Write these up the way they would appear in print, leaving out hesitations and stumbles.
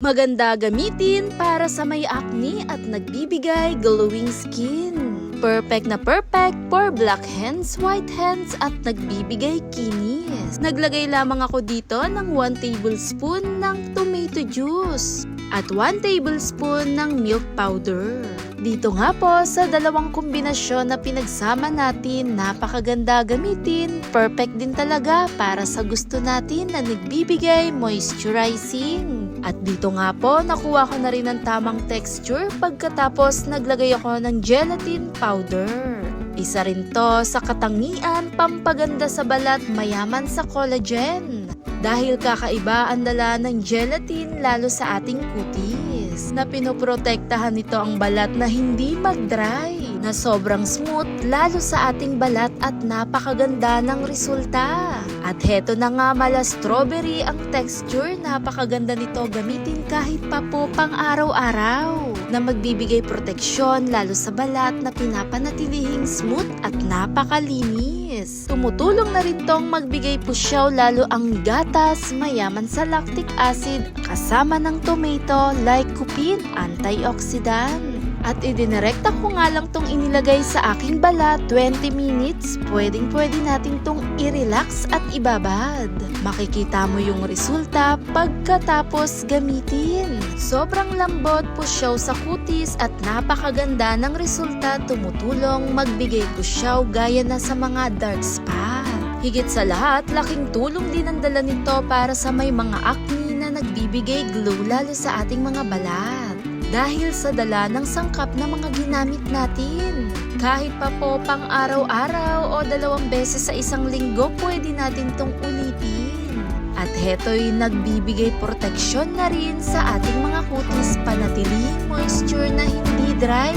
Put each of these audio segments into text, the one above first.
Maganda gamitin para sa may acne at nagbibigay glowing skin. Perfect na perfect for black hands, white hands at nagbibigay kinis. Naglagay lamang ako dito ng 1 tablespoon ng tomato juice at 1 tablespoon ng milk powder. Dito nga po sa dalawang kombinasyon na pinagsama natin, napakaganda gamitin. Perfect din talaga para sa gusto natin na nagbibigay moisturizing. At dito nga po, nakuha ko na rin ang tamang texture pagkatapos naglagay ako ng gelatin powder. Isa rin to sa katangian, pampaganda sa balat, mayaman sa collagen. Dahil kakaiba ang dala ng gelatin lalo sa ating kutis, na pinoprotektahan nito ang balat na hindi mag-dry, na sobrang smooth lalo sa ating balat at napakaganda ng resulta. At heto na nga mala strawberry ang texture, napakaganda nito gamitin kahit pa po pang araw-araw, na magbibigay proteksyon lalo sa balat na pinapanatiling smooth at napakalinis. Tumutulong na rin tong magbigay pusyaw lalo ang gatas, mayaman sa lactic acid kasama ng tomato, lycopene, antioxidant. At idinirekta ko nga lang tong inilagay sa aking balat 20 minutes. Pwedeng-pwede natin tong i-relax at ibabad. Makikita mo yung resulta pagkatapos gamitin. Sobrang lambot, pusyaw sa kutis at napakaganda ng resulta. Tumutulong magbigay pusyaw gaya na sa mga dark spot. Higit sa lahat, laking tulong din ang dala nito para sa may mga acne na nagbibigay glow lalo sa ating mga balat. Dahil sa dala ng sangkap na mga ginamit natin. Kahit pa po pang araw-araw o 2 beses sa isang linggo, pwede natin tong ulitin. At heto'y nagbibigay proteksyon na rin sa ating mga kutis, panatiling moisture na hindi dry.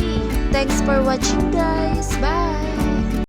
Thanks for watching guys! Bye!